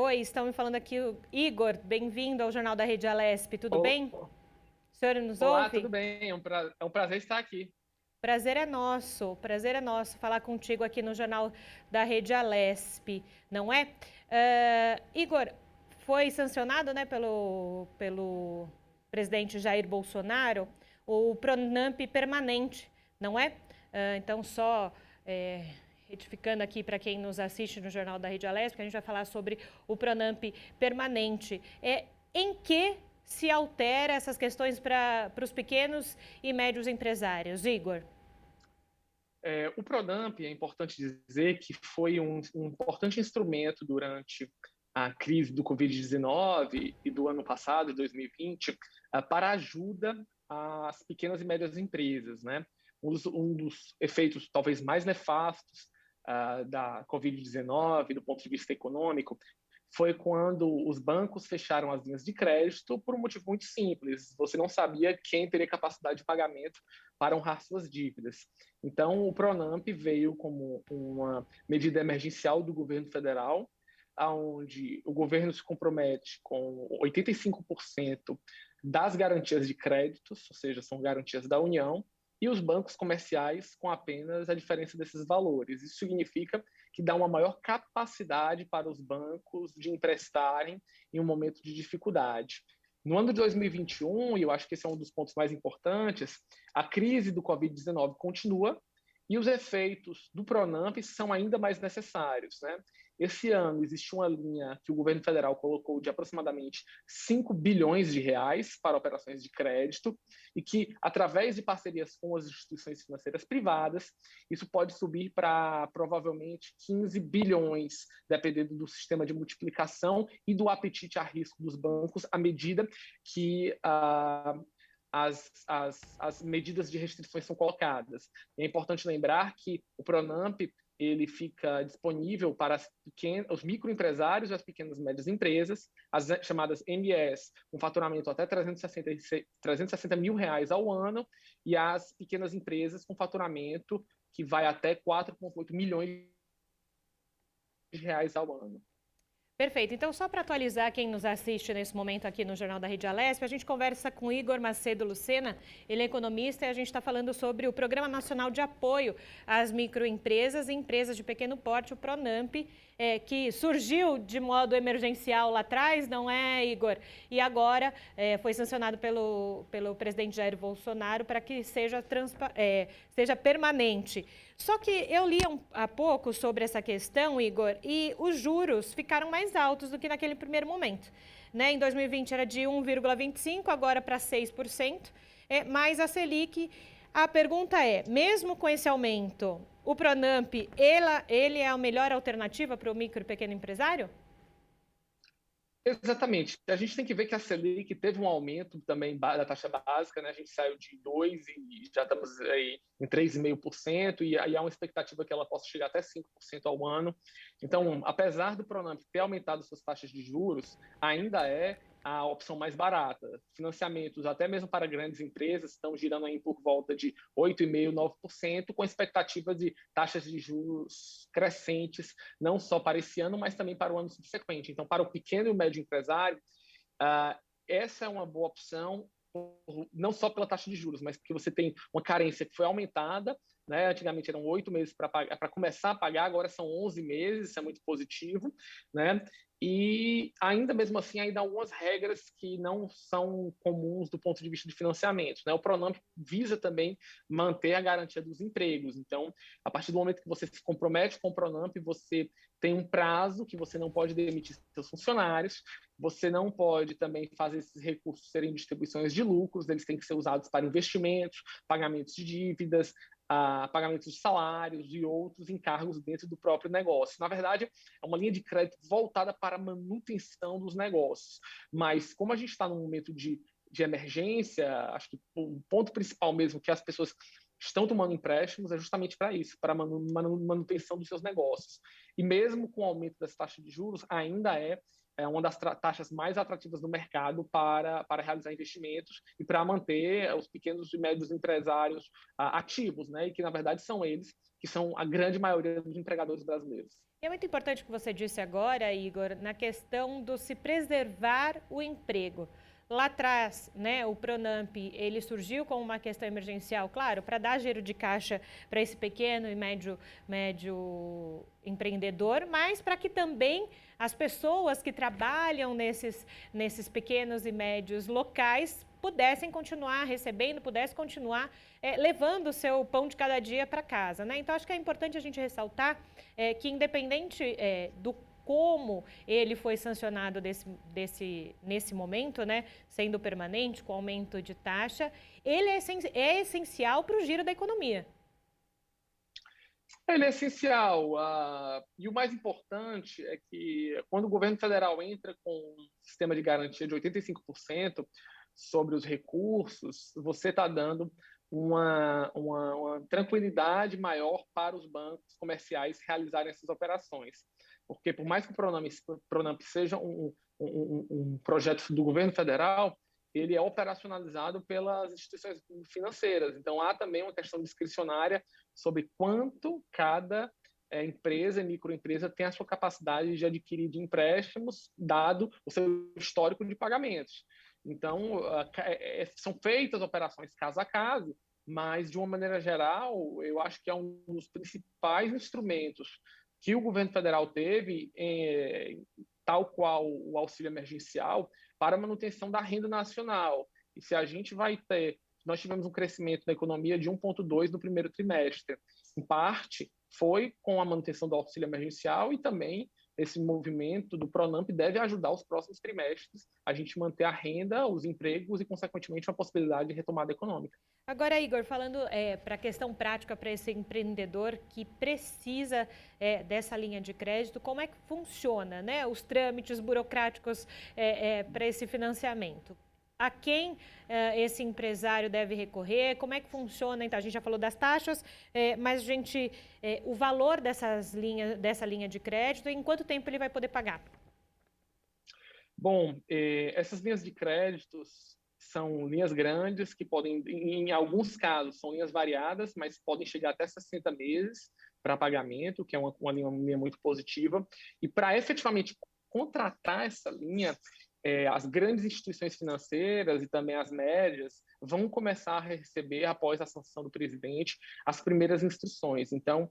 Oi, estão me falando aqui o Igor, bem-vindo ao Jornal da Rede Alesp, tudo Ô, bem? O senhor nos Olá, ouve? tudo bem? É um prazer estar aqui. Prazer é nosso falar contigo aqui no Jornal da Rede Alesp, não é? Igor, foi sancionado, né, pelo presidente Jair Bolsonaro o Pronamp permanente, não é? Então, só retificando aqui para quem nos assiste no Jornal da Rede Alesp, que a gente vai falar sobre o Pronamp permanente. Em que se altera essas questões para os pequenos e médios empresários, Igor? O Pronamp, é importante dizer que foi um importante instrumento durante a crise do Covid-19 e do ano passado, de 2020, para ajuda às pequenas e médias empresas, né? Um dos efeitos talvez mais nefastos da Covid-19, do ponto de vista econômico, foi quando os bancos fecharam as linhas de crédito por um motivo muito simples. Você não sabia quem teria capacidade de pagamento para honrar suas dívidas. Então, o Pronamp veio como uma medida emergencial do governo federal, onde o governo se compromete com 85% das garantias de créditos, ou seja, são garantias da União, e os bancos comerciais com apenas a diferença desses valores. Isso significa que dá uma maior capacidade para os bancos de emprestarem em um momento de dificuldade. No ano de 2021, e eu acho que esse é um dos pontos mais importantes, a crise do Covid-19 continua e os efeitos do Pronamp são ainda mais necessários, né? Esse ano existe uma linha que o governo federal colocou de aproximadamente 5 bilhões de reais para operações de crédito e que, através de parcerias com as instituições financeiras privadas, isso pode subir para provavelmente 15 bilhões, dependendo do sistema de multiplicação e do apetite a risco dos bancos, à medida que as medidas de restrições são colocadas. É importante lembrar que o Pronamp ele fica disponível para os microempresários e as pequenas e médias empresas, as chamadas MEs, com faturamento até 360 mil reais ao ano, e as pequenas empresas com faturamento que vai até 4,8 milhões de reais ao ano. Perfeito. Então, só para atualizar quem nos assiste nesse momento aqui no Jornal da Rede Alesp, a gente conversa com Igor Macedo Lucena, ele é economista e a gente está falando sobre o Programa Nacional de Apoio às Microempresas e Empresas de Pequeno Porte, o Pronamp, que surgiu de modo emergencial lá atrás, não é, Igor? E agora foi sancionado pelo presidente Jair Bolsonaro para que seja permanente. Só que eu li há pouco sobre essa questão, Igor, e os juros ficaram mais altos do que naquele primeiro momento. Né? Em 2020 era de 1,25%, agora para 6%, mais a Selic. A pergunta é, mesmo com esse aumento, o Pronamp, ele é a melhor alternativa para o micro e pequeno empresário? Exatamente. A gente tem que ver que a Selic teve um aumento também da taxa básica, né? A gente saiu de 2 e já estamos aí em 3,5%, e aí há uma expectativa que ela possa chegar até 5% ao ano. Então, apesar do Pronamp ter aumentado suas taxas de juros, ainda é a opção mais barata. Financiamentos, até mesmo para grandes empresas, estão girando aí por volta de 8,5%, 9%, com expectativa de taxas de juros crescentes, não só para esse ano, mas também para o ano subsequente. Então, para o pequeno e o médio empresário, essa é uma boa opção, não só pela taxa de juros, mas porque você tem uma carência que foi aumentada, né? Antigamente eram 8 meses para começar a pagar, agora são 11 meses, isso é muito positivo, né? E ainda mesmo assim, ainda há algumas regras que não são comuns do ponto de vista de financiamento, né? O Pronamp visa também manter a garantia dos empregos. Então, a partir do momento que você se compromete com o Pronamp, você tem um prazo que você não pode demitir seus funcionários, você não pode também fazer esses recursos serem distribuições de lucros, eles têm que ser usados para investimentos, pagamentos de dívidas, pagamentos de salários e outros encargos dentro do próprio negócio. Na verdade, é uma linha de crédito voltada para a manutenção dos negócios. Mas como a gente está num momento de emergência, acho que o ponto principal mesmo que as pessoas estão tomando empréstimos é justamente para isso, para a manutenção dos seus negócios. E mesmo com o aumento das taxas de juros, ainda é uma das taxas mais atrativas do mercado para realizar investimentos e para manter os pequenos e médios empresários ativos, né? E que, na verdade, são eles que são a grande maioria dos empregadores brasileiros. E é muito importante o que você disse agora, Igor, na questão do se preservar o emprego. Lá atrás, né, o Pronamp, ele surgiu como uma questão emergencial, claro, para dar giro de caixa para esse pequeno e médio empreendedor, mas para que também as pessoas que trabalham nesses pequenos e médios locais pudessem continuar recebendo, pudessem continuar levando o seu pão de cada dia para casa, né? Então, acho que é importante a gente ressaltar que independente do como ele foi sancionado nesse momento, né, sendo permanente, com aumento de taxa, ele é essencial para o giro da economia. Ele é essencial. E o mais importante é que, quando o governo federal entra com um sistema de garantia de 85% sobre os recursos, você está dando uma tranquilidade maior para os bancos comerciais realizarem essas operações. Porque, por mais que o Pronamp seja um projeto do governo federal, ele é operacionalizado pelas instituições financeiras. Então, há também uma questão discricionária sobre quanto cada empresa e microempresa tem a sua capacidade de adquirir de empréstimos, dado o seu histórico de pagamentos. Então, são feitas operações caso a caso, mas, de uma maneira geral, eu acho que é um dos principais instrumentos que o governo federal teve, tal qual o auxílio emergencial, para a manutenção da renda nacional. E se a gente vai ter, nós tivemos um crescimento da economia de 1,2% no primeiro trimestre. Em parte, foi com a manutenção do auxílio emergencial e também esse movimento do Pronamp deve ajudar os próximos trimestres a gente manter a renda, os empregos e, consequentemente, uma possibilidade de retomada econômica. Agora, Igor, falando para a questão prática, para esse empreendedor que precisa dessa linha de crédito, como é que funciona, né, os trâmites burocráticos para esse financiamento? A quem esse empresário deve recorrer? Como é que funciona? Então, a gente já falou das taxas, mas o valor dessa linha de crédito, em quanto tempo ele vai poder pagar? Bom, essas linhas de créditos são linhas grandes que podem, em alguns casos, são linhas variadas, mas podem chegar até 60 meses para pagamento, que é uma linha muito positiva. E para efetivamente contratar essa linha, as grandes instituições financeiras e também as médias vão começar a receber, após a sanção do presidente, as primeiras instruções. Então,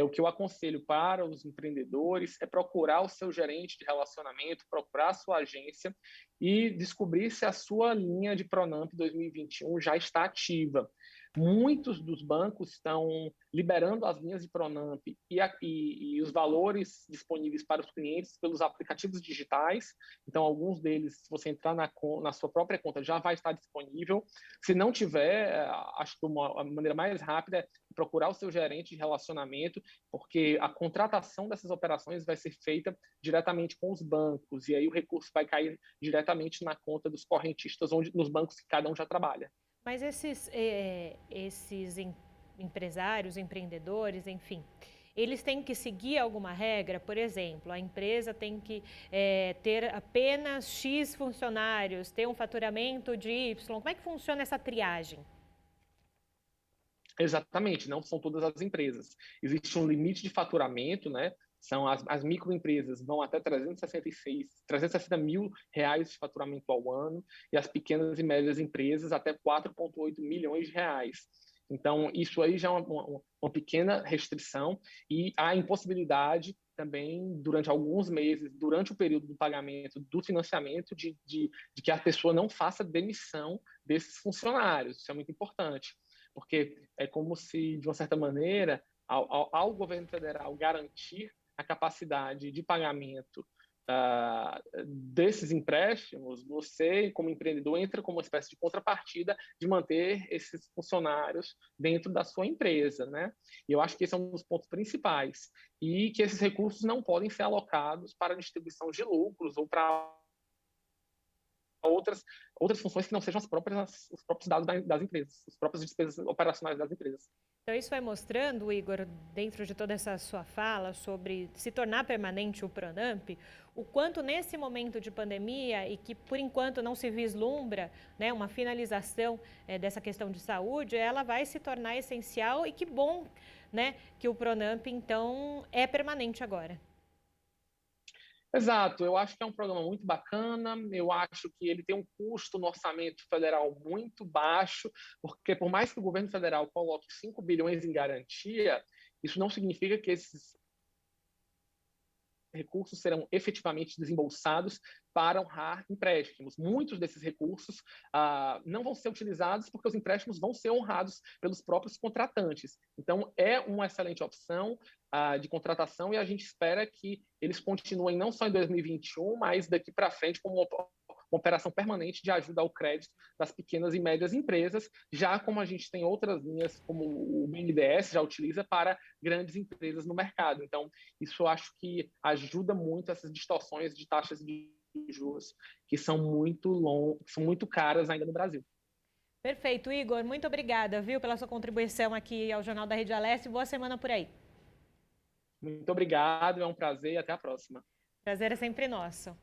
o que eu aconselho para os empreendedores é procurar o seu gerente de relacionamento, procurar a sua agência e descobrir se a sua linha de Pronamp 2021 já está ativa. Muitos dos bancos estão liberando as linhas de Pronamp e os valores disponíveis para os clientes pelos aplicativos digitais. Então, alguns deles, se você entrar na sua própria conta, já vai estar disponível. Se não tiver, acho que a maneira mais rápida é procurar o seu gerente de relacionamento, porque a contratação dessas operações vai ser feita diretamente com os bancos, e aí o recurso vai cair diretamente na conta dos correntistas, nos bancos que cada um já trabalha. Mas esses empresários, empreendedores, enfim, eles têm que seguir alguma regra? Por exemplo, a empresa tem que ter apenas X funcionários, ter um faturamento de Y. Como é que funciona essa triagem? Exatamente, não são todas as empresas. Existe um limite de faturamento, né? São as microempresas vão até 360 mil reais de faturamento ao ano, e as pequenas e médias empresas até 4,8 milhões de reais. Então, isso aí já é uma pequena restrição, e há impossibilidade também, durante alguns meses, durante o período do pagamento do financiamento, de que a pessoa não faça demissão desses funcionários. Isso é muito importante, porque é como se, de uma certa maneira, ao governo federal garantir a capacidade de pagamento desses empréstimos, você, como empreendedor, entra como uma espécie de contrapartida de manter esses funcionários dentro da sua empresa, né? E eu acho que esse é um dos pontos principais. E que esses recursos não podem ser alocados para distribuição de lucros ou para outras funções que não sejam os próprios dados das empresas, as próprias despesas operacionais das empresas. Então, isso vai mostrando, Igor, dentro de toda essa sua fala sobre se tornar permanente o Pronamp, o quanto nesse momento de pandemia e que, por enquanto, não se vislumbra, né, uma finalização dessa questão de saúde, ela vai se tornar essencial, e que bom, né, que o Pronamp, então, é permanente agora. Exato, eu acho que é um programa muito bacana, eu acho que ele tem um custo no orçamento federal muito baixo, porque por mais que o governo federal coloque 5 bilhões em garantia, isso não significa que esses recursos serão efetivamente desembolsados para honrar empréstimos. Muitos desses recursos não vão ser utilizados porque os empréstimos vão ser honrados pelos próprios contratantes. Então, é uma excelente opção de contratação e a gente espera que eles continuem não só em 2021, mas daqui para frente como uma operação permanente de ajuda ao crédito das pequenas e médias empresas, já como a gente tem outras linhas, como o BNDES já utiliza para grandes empresas no mercado. Então, isso eu acho que ajuda muito essas distorções de taxas de juros que são muito caras ainda no Brasil. Perfeito, Igor, muito obrigada, viu, pela sua contribuição aqui ao Jornal da Rede Aleste. Boa semana por aí. Muito obrigado, é um prazer e até a próxima. Prazer é sempre nosso.